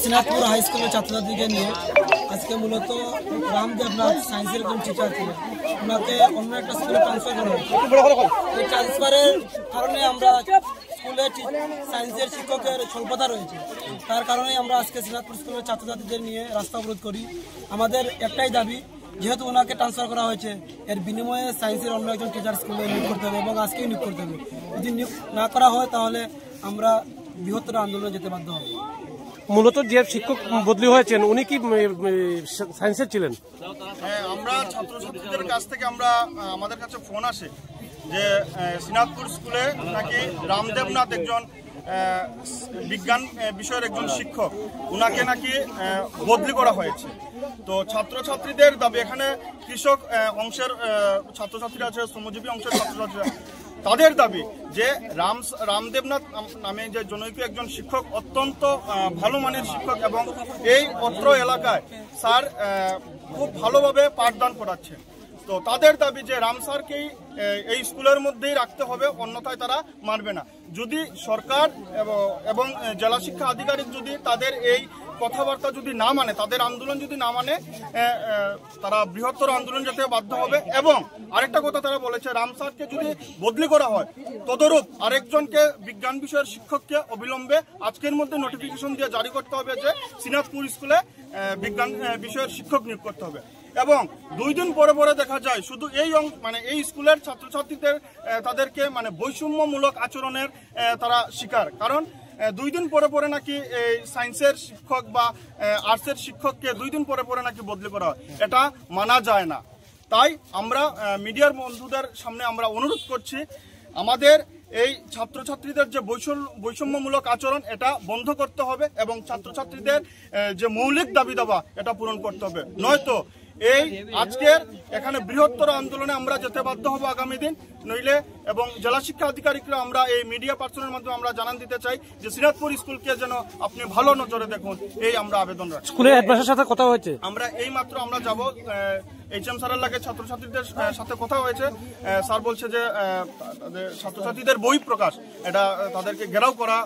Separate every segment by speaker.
Speaker 1: সিনাতপুর high স্কুলের ছাত্রছাত্রীকে নিয়ে আজকে মূলত রামদেবনাথ সায়েন্সের একজন টিচার ছিলেন, ওনাকে অন্য একটা স্কুলে ট্রান্সফার করা হয়েছে। এই ট্রান্সফারের কারণে আমরা স্কুলে সায়েন্সের শিক্ষকের স্বল্পতা রয়েছে, তার কারণে আমরা আজকে সিনাতপুর স্কুলের ছাত্রছাত্রীদের নিয়ে রাস্তা অবরোধ করি। আমাদের একটাই দাবি, যেহেতু ওনাকে ট্রান্সফার করা হয়েছে এর বিনিময়ে সায়েন্সের অন্য একজন টিচার স্কুলে নিয়োগ করতে হবে এবং আজকেই নিয়োগ করতে হবে। যদি নিয়োগ না করা হয় তাহলে আমরা বৃহত্তর আন্দোলনে যেতে বাধ্য হব।
Speaker 2: মূলত যে শিক্ষক বদলি হয়েছেন উনি কি সায়েন্সের ছিলেন?
Speaker 3: হ্যাঁ, আমরা ছাত্রছাত্রীদের কাছ থেকে আমাদের কাছে ফোন আসে যে সিনাতপুর স্কুলে নাকি রামদেবনাথ একজন বিজ্ঞান বিষয়ের একজন শিক্ষক, উনাকে নাকি বদলি করা হয়েছে। তো ছাত্রছাত্রীদের দাবি, এখানে কৃষক অংশের ছাত্রছাত্রী আছে, শ্রমজীবী অংশের ছাত্রছাত্রীরা, তাদের দাবি যে রামদেবনাথ নামে যে জনৈক একজন শিক্ষক অত্যন্ত ভালো মানের শিক্ষক এবং এই অত্র এলাকায় স্যার খুব ভালোভাবে পাঠদান করাচ্ছেন। তো তাদের দাবি যে রাম স্যারকেই এই স্কুলের মধ্যেই রাখতে হবে, অন্যথায় তারা মানবে না। যদি সরকার এবং জেলা শিক্ষা আধিকারিক যদি তাদের এই কথাবার্তা যদি না মানে, তাদের আন্দোলন যদি না মানে, তারা বৃহত্তর আন্দোলন যেতে বাধ্য হবে। এবং আরেকটা কথা তারা বলেছে, রাম স্যারকে যদি বদলি করা হয় তদরূপ আরেকজনকে বিজ্ঞান বিষয়ের শিক্ষককে অবিলম্বে আজকের মধ্যে নোটিফিকেশন দিয়ে জারি করতে হবে যে সিনাতপুর স্কুলে বিজ্ঞান বিষয়ের শিক্ষক নিয়োগ করতে হবে। এবং 2 দিন পরে পরে দেখা যায় শুধু এই স্কুলের ছাত্রছাত্রীদের তাদেরকে বৈষম্যমূলক আচরণের তারা শিকার। কারণ 2 দিন পরে পরে নাকি এই সায়েন্সের শিক্ষক বা আর্টসের শিক্ষককে 2 দিন পরে পরে নাকি বদলি করা হয়, এটা মানা যায় না। তাই আমরা মিডিয়ার বন্ধুদের সামনে আমরা অনুরোধ করছি, আমাদের এই ছাত্রছাত্রীদের যে বৈষম্যমূলক আচরণ এটা বন্ধ করতে হবে এবং ছাত্রছাত্রীদের যে মৌলিক দাবি দাবা এটা পূরণ করতে হবে, নয়তো এই আজকের এখানে বৃহত্তর আন্দোলনে আমরা যেতে বাধ্য হব আগামী দিন। নইলে এবং জেলা শিক্ষা আধিকারিকরা আমরা এই মিডিয়া পার্সনের মাধ্যমে আমরা জানান দিতে চাই যে সিনাতপুর স্কুলকে যেন আপনি ভালো নজরে দেখুন, এই আমরা আবেদন রাখি।
Speaker 2: স্কুলের হেডমাস্টারের সাথে কথা হয়েছে,
Speaker 3: আমরা এই মাত্র আমরা যাব, HM স্যারের লাগে ছাত্রছাত্রীদের সাথে কথা হয়েছে। স্যার বলছে যে ছাত্রছাত্রীদের বই প্রকাশ এটা তাদেরকে ঘেরাও করা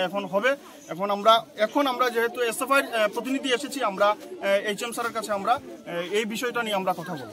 Speaker 3: এখন হবে। এখন আমরা যেহেতু SFI প্রতিনিধি এসেছি, আমরা HM স্যারের কাছে আমরা এই বিষয়টা নিয়ে আমরা কথা বলব।